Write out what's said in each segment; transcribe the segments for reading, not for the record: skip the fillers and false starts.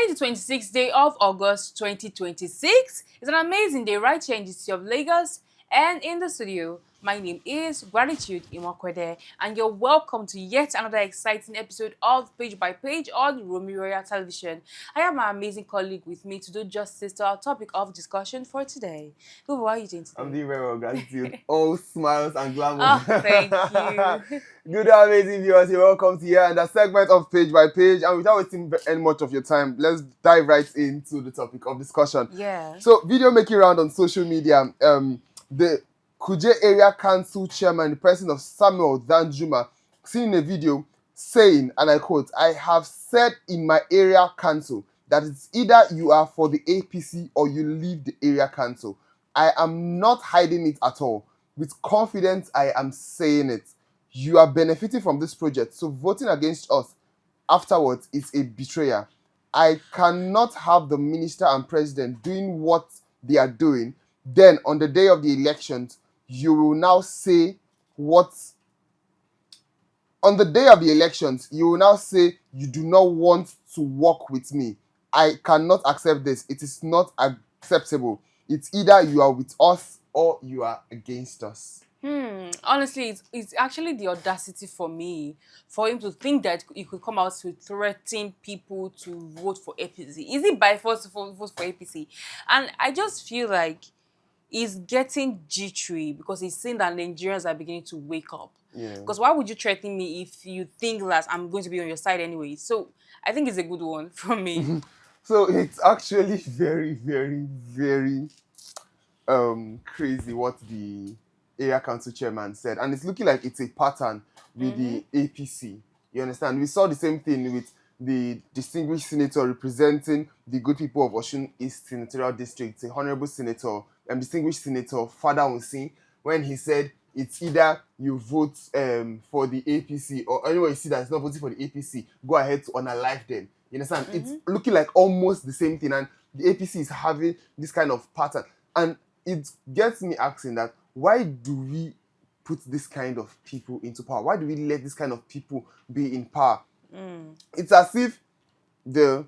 the 26th day of August 2026. It's an amazing day right here in the city of Lagos. And in the studio, my name is Gratitude and you're welcome to yet another exciting episode of Page by Page on Rommi Royal Television. I have my amazing colleague with me to do justice to our topic of discussion for today. Who are you doing today? I'm doing very well, Gratitude. All smiles and glamour. Oh, thank you. Good amazing viewers, you're welcome to here and a segment of Page by Page. And without wasting any much of your time, let's dive right into the topic of discussion. Yeah. So, video making round on social media. The Kuje Area Council Chairman, the person of Samuel Danjuma, seen in a video saying, and I quote, "I have said in my area council that it's either you are for the APC or you leave the area council. I am not hiding it at all. With confidence, I am saying it. You are benefiting from this project, so voting against us afterwards is a betrayal. I cannot have the minister and president doing what they are doing. Then, on the day of the elections, you will now say what... On the day of the elections, you will now say you do not want to work with me. I cannot accept this. It is not acceptable. It's either you are with us or you are against us." Honestly, it's actually the audacity for me for him to think that he could come out to threaten people to vote for APC. Is it by force to vote for APC? And I just feel like he's getting jittery because he's saying that Nigerians are beginning to wake up. Yeah. Because why would you threaten me if you think that I'm going to be on your side anyway? So I think it's a good one from me. So it's actually very, very, very crazy what the area council chairman said, and it's looking like it's a pattern with the APC. You understand? We saw the same thing with the distinguished senator representing the good people of Osun East Senatorial District, the Honorable Senator and distinguished Senator Fada Unsin, when he said it's either you vote for the APC or anyone you see that's not voting for the APC, go ahead to unalive them. You understand? It's looking like almost the same thing, and the APC is having this kind of pattern. And it gets me asking that, why do we put this kind of people into power? Why do we let this kind of people be in power? It's as if the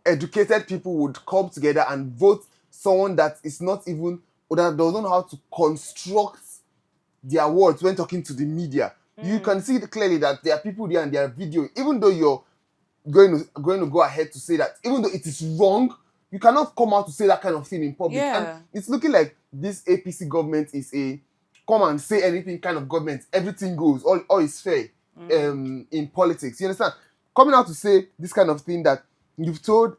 educated people would come together and vote someone that is not even, or that doesn't know how to construct their words when talking to the media. You can see clearly that there are people there and their video, even though you're going to go ahead to say that, even though it is wrong, you cannot come out to say that kind of thing in public. Yeah. And it's looking like this APC government is a come and say anything kind of government. Everything goes, all is fair in politics. You understand? Coming out to say this kind of thing, that you've told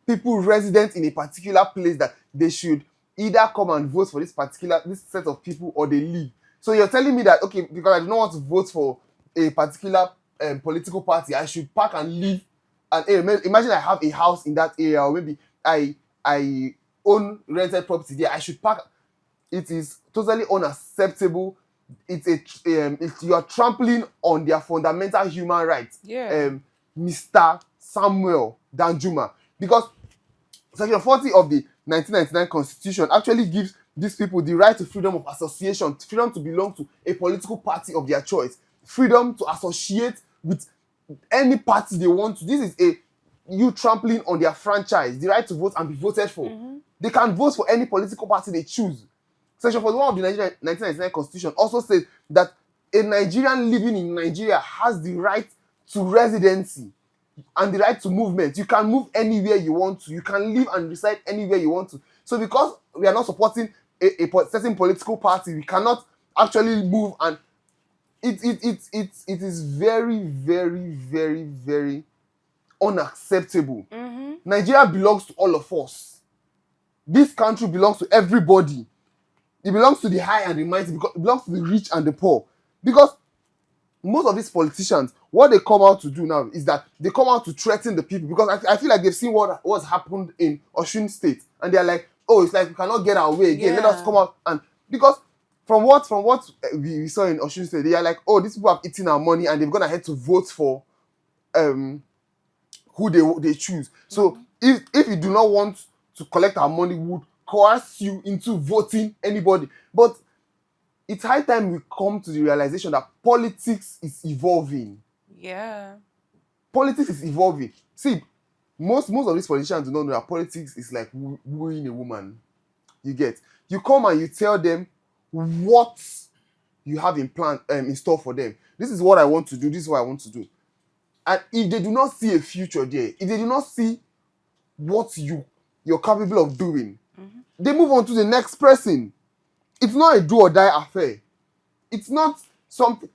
people resident in a particular place that they should either come and vote for this set of people or they leave. So you're telling me that, okay, because I do not want to vote for a particular political party, I should pack and leave. And imagine I have a house in that area, or maybe I own rented property there. I should pack. It is totally unacceptable. You are trampling on their fundamental human rights. Yeah. Mr. Samuel Danjuma, because Section 40 of the 1999 Constitution actually gives these people the right to freedom of association, freedom to belong to a political party of their choice, freedom to associate with any party they want to. This is you trampling on their franchise, the right to vote and be voted for. They can vote for any political party they choose. Section 41 of the 1999 Constitution also says that a Nigerian living in Nigeria has the right to residency and the right to movement. You can move anywhere you want to. You can live and reside anywhere you want to. So because we are not supporting a certain political party, we cannot actually move, and it is very, very, very, very unacceptable. Nigeria belongs to all of us. This country belongs to everybody. It belongs to the high and the mighty, because it belongs to the rich and the poor. Because most of these politicians, what they come out to do now is that they come out to threaten the people, because I feel like they've seen what's happened in Osun State, and they're like, oh, it's like we cannot get our way again. Yeah. Let us come out. And because from what we saw in Osun State, they are like, oh, these people have eaten our money and they've gone ahead to vote for who they choose. So if you do not want to collect our money, we would coerce you into voting anybody. But it's high time we come to the realization that politics is evolving. Yeah. Politics is evolving. See, Most of these politicians do not know that politics is like wooing a woman. You get, you come and you tell them what you have in store for them. This is what I want to do. This is what I want to do. And if they do not see a future there, if they do not see what you're capable of doing, they move on to the next person. It's not a do or die affair. It's not something.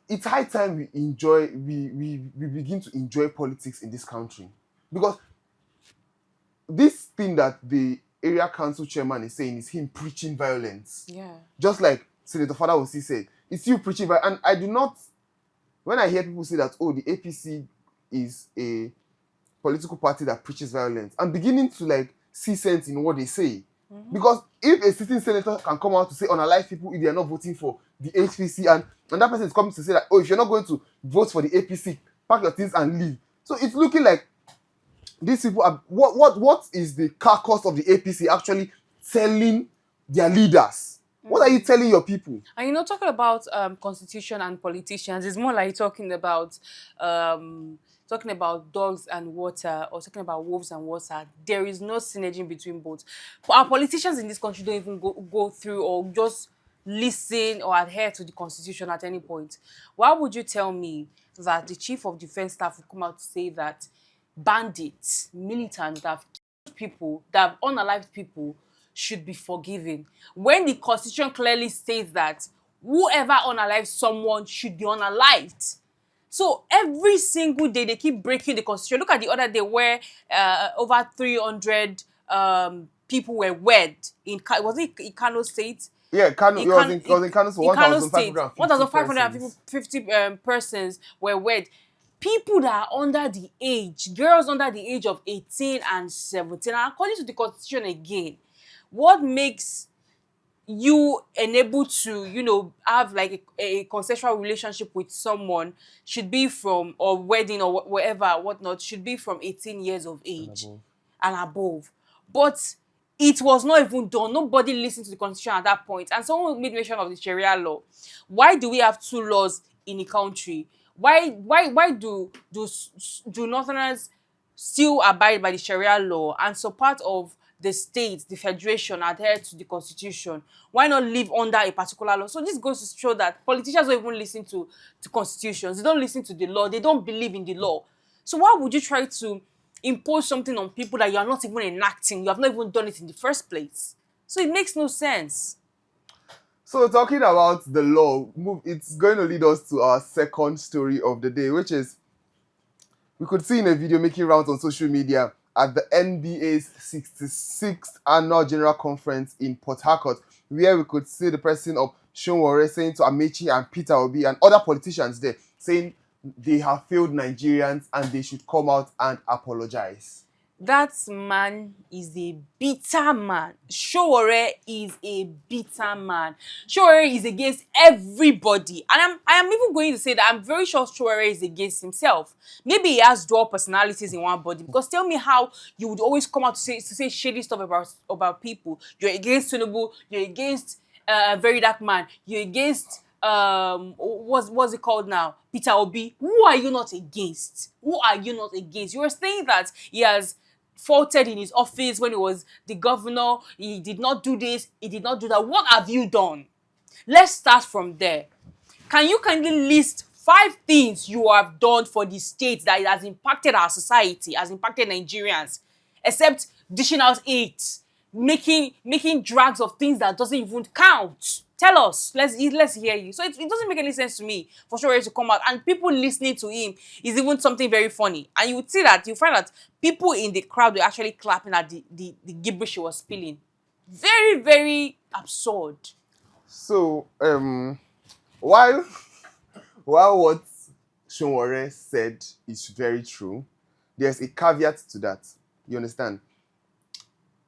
It's high time we begin to enjoy politics in this country, because this thing that the area council chairman is saying is him preaching violence. Yeah. Just like Senator Fadawosi said, it's you preaching violence. And I do not, when I hear people say that, oh, the APC is a political party that preaches violence, I'm beginning to like see sense in what they say. Because if a sitting senator can come out to say unalive people if they are not voting for the APC, and that person is coming to say that, oh, if you're not going to vote for the APC, pack your things and leave. So it's looking like these people are, what is the carcass of the APC actually telling their leaders? What are you telling your people? And talking about constitution and politicians is more like talking about dogs and water, or talking about wolves and water. There is no synergy between both. Our politicians in this country don't even go through or just listen or adhere to the constitution at any point. Why would you tell me that the chief of defense staff will come out to say that bandits, militants that have killed people, that have unalived people, should be forgiven, when the constitution clearly states that whoever unalives someone should be unalived? So every single day they keep breaking the constitution. Look at the other day where over 300 people were wed in was it in Kano State? Yeah, Kano. It was in Kano, so 1,550 persons were wed. People that are under the age, girls under the age of 18 and 17, and according to the constitution again, what makes you enable to, have like a consensual relationship with someone should be from, or wedding or whatever, whatnot, should be from 18 years of age and above. But it was not even done. Nobody listened to the constitution at that point. And someone made mention of the Sharia law. Why do we have two laws in the country? Why do Northerners still abide by the Sharia law, and so part of the state, the federation, adhere to the constitution? Why not live under a particular law? So this goes to show that politicians don't even listen to constitutions. They don't listen to the law. They don't believe in the law. So why would you try to impose something on people that you are not even enacting? You have not even done it in the first place. So it makes no sense. So talking about the law, it's going to lead us to our second story of the day, which is, we could see in a video making rounds on social media at the NBA's 66th Annual General Conference in Port Harcourt, where we could see the president of Shonwore saying to Amechi and Peter Obi and other politicians there, saying they have failed Nigerians and they should come out and apologize. That man is a bitter man. Showore is a bitter man. Showore is against everybody. And I am even going to say that I'm very sure Showore is against himself. Maybe he has dual personalities in one body. Because tell me how you would always come out to say shady stuff about people. You're against Tinubu. You're against Very Dark Man. You're against what's it called now? Peter Obi. Who are you not against? Who are you not against? You were saying that he has faulted in his office when he was the governor. He did not do this, he did not do that. What have you done? Let's start from there. Can you kindly list 5 things you have done for the state that it has impacted our society, has impacted Nigerians, except dishing out aid, making drags of things that doesn't even count? Tell us. Let's hear you. So it doesn't make any sense to me for sure to come out, and people listening to him is even something very funny. And you would see that, you find that people in the crowd were actually clapping at the gibberish he was spilling. Very, very absurd. So while what Shonwore said is very true, there's a caveat to that. You understand?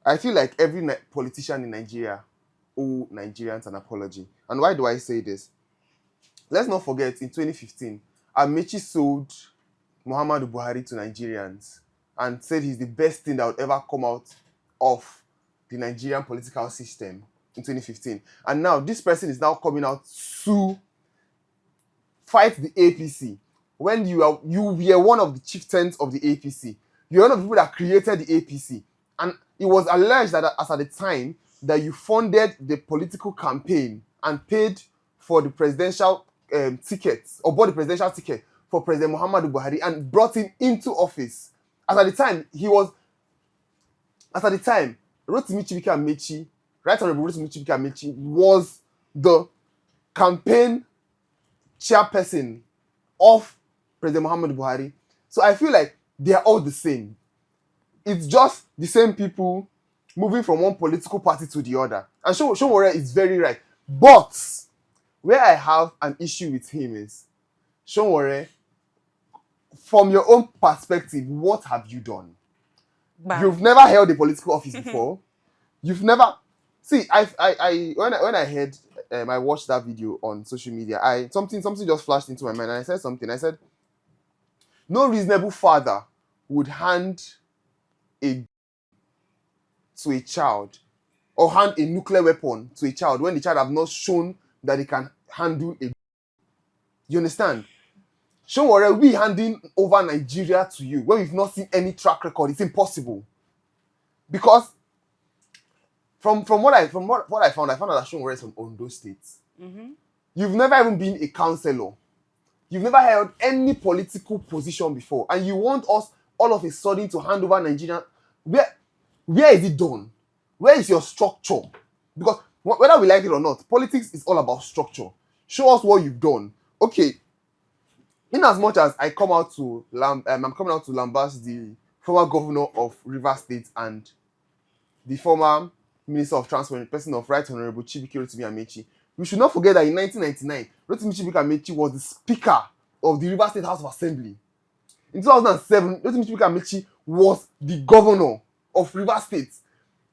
I feel like every politician in Nigeria owe Nigerians an apology. And why do I say this? Let's not forget, in 2015, Amechi sold Muhammadu Buhari to Nigerians and said he's the best thing that would ever come out of the Nigerian political system in 2015. And now this person is now coming out to fight the APC. when you were one of the chieftains of the APC. You're one of the people that created the APC. And it was alleged that as at the time that you funded the political campaign and paid for the presidential tickets, or bought the presidential ticket for President Muhammadu Buhari and brought him into office. As at the time, Rotimi Chibike Amechi, Right Honorable Rotimi Chibike Amechi, was the campaign chairperson of President Muhammadu Buhari. So I feel like they are all the same. It's just the same people moving from one political party to the other. And Shomore is very right. But where I have an issue with him is, Shomore, from your own perspective, what have you done? Bam. You've never held a political office before. You've never see. When I heard I watched that video on social media. Something just flashed into my mind, and I said something. I said, no reasonable father would hand to a child or hand a nuclear weapon to a child when the child have not shown that he can handle a. You understand? Shomore, we handing over Nigeria to you when we've not seen any track record. It's impossible. Because from what I found out that Shomore is from Ondo State. Mm-hmm. You've never even been a councillor. You've never held any political position before, and you want us all of a sudden to hand over Nigeria. Where is it done? Where is your structure? Because whether we like it or not, politics is all about structure. Show us what you've done. Okay. In as much as I'm coming out to lambast the former governor of Rivers State and the former Minister of Transport, the person of Right Honorable Chibike Rotimi Amechi, we should not forget that in 1999, Rotimi Chibike Amechi was the Speaker of the Rivers State House of Assembly. In 2007, Rotimi Chibike Amechi was the Governor of Rivers State.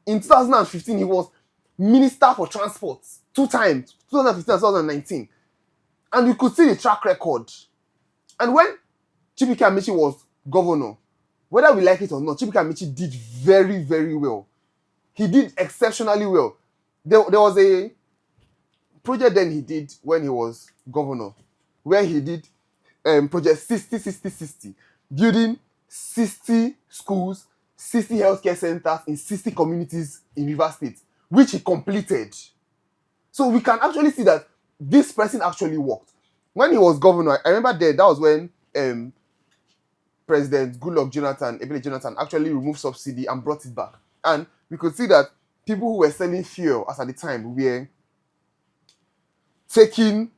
In 2015, he was Minister for Transport 2 times, 2015 and 2019. And you could see the track record. And when Chibike Amechi was governor, whether we like it or not, Chibike Amechi did very, very well. He did exceptionally well. There was a project then he did when he was governor, where he did project 60-60-60, building 60 schools, 60 healthcare centers in 60 communities in Rivers State, which he completed. So we can actually see that this person actually worked. When he was governor, I remember that was when President Goodluck Ebele Jonathan actually removed subsidy and brought it back. And we could see that people who were selling fuel as at the time were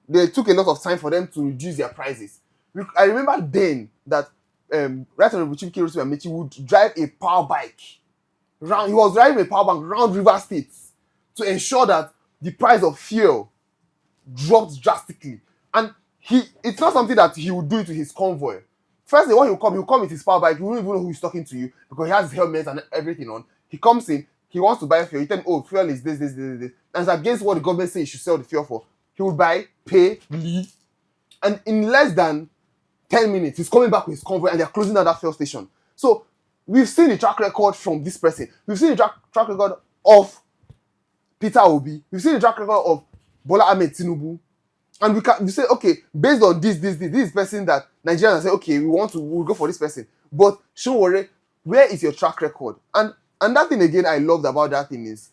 they took a lot of time for them to reduce their prices. I remember then that Right Honorable Chibike Rotimi Amechi would drive a power bike round. He was driving a power bank around River State to ensure that the price of fuel dropped drastically. And it's not something that he would do it to his convoy. Firstly, when he'll come with his power bike, you won't even know who he's talking to you because he has his helmet and everything on. He comes in, he wants to buy fuel. You tell him, oh, fuel is this. And it's against what the government says you should sell the fuel for. He would buy, pay, leave. And in less than 10 minutes, he's coming back with his convoy and they're closing down that fuel station. So we've seen the track record from this person. We've seen the track record of Peter Obi. We've seen the track record of Bola Ahmed Tinubu. And we say, okay, based on this person that Nigerians say, okay, we'll go for this person. But Shomore, where is your track record? And that thing again I loved about that thing is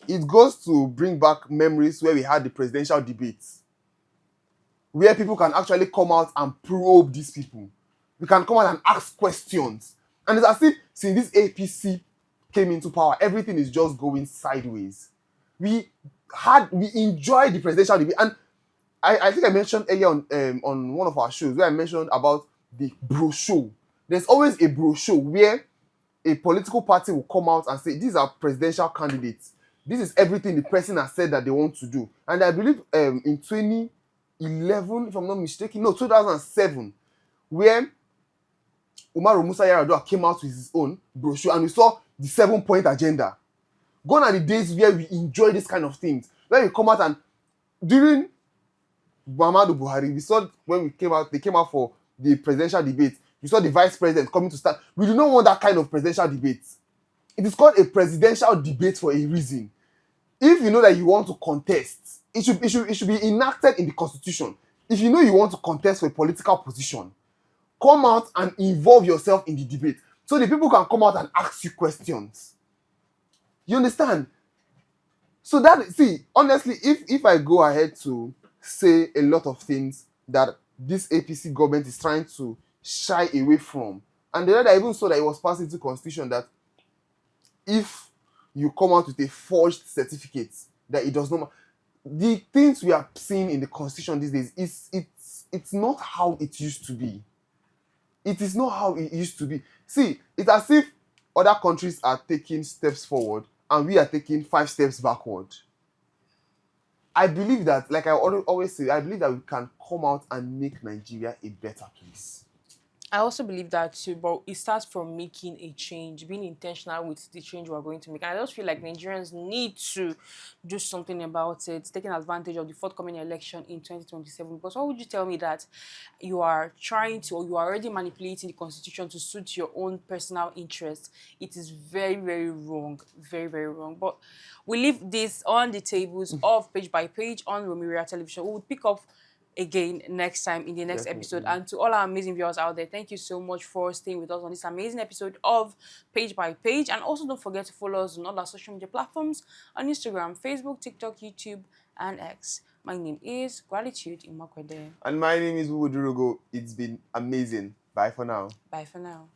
it goes to bring back memories where we had the presidential debates, where people can actually come out and probe these people. We can come out and ask questions. And it's as if since this APC came into power, everything is just going sideways. We enjoyed the presidential debate. And I think I mentioned earlier on one of our shows where I mentioned about the brochure. There's always a brochure where a political party will come out and say, these are presidential candidates. This is everything the person has said that they want to do. And I believe in 2011, if I'm not mistaken, 2007, where Umaru Musa Yar'Adua came out with his own brochure and we saw the 7-point agenda. Gone are the days where we enjoy this kind of things. Where we come out and during Muhammadu Buhari, we saw when they came out for the presidential debate. We saw the vice president coming to start. We do not want that kind of presidential debate. It is called a presidential debate for a reason. If you know that you want to contest, it should be enacted in the constitution. If you know you want to contest for a political position, come out and involve yourself in the debate so the people can come out and ask you questions. You understand? So that, see, honestly, if I go ahead to say a lot of things that this APC government is trying to shy away from, and the other I even saw that it was passed into constitution that if you come out with a forged certificate, that it does not. The things we are seeing in the constitution these days is it's not how it used to be. It is not how it used to be. See, it's as if other countries are taking steps forward and we are taking 5 steps backward. I believe that, like I always say, I believe that we can come out and make Nigeria a better place. I also believe that too, but it starts from making a change, being intentional with the change we're going to make. And I just feel like Nigerians need to do something about it, taking advantage of the forthcoming election in 2027. Because what would you tell me that you are trying to, or you are already manipulating the constitution to suit your own personal interests? It is very, very wrong. Very, very wrong. But we leave this on the tables of Page by Page on Rommi Television. We will pick up again next time in the next episode. And to all our amazing viewers out there, thank you so much for staying with us on this amazing episode of Page by Page. And also don't forget to follow us on all our social media platforms on Instagram, Facebook, TikTok, YouTube, and X. My name is Gratitude in Makwede. And my name is Uwodurogo. It's been amazing. Bye for now. Bye for now.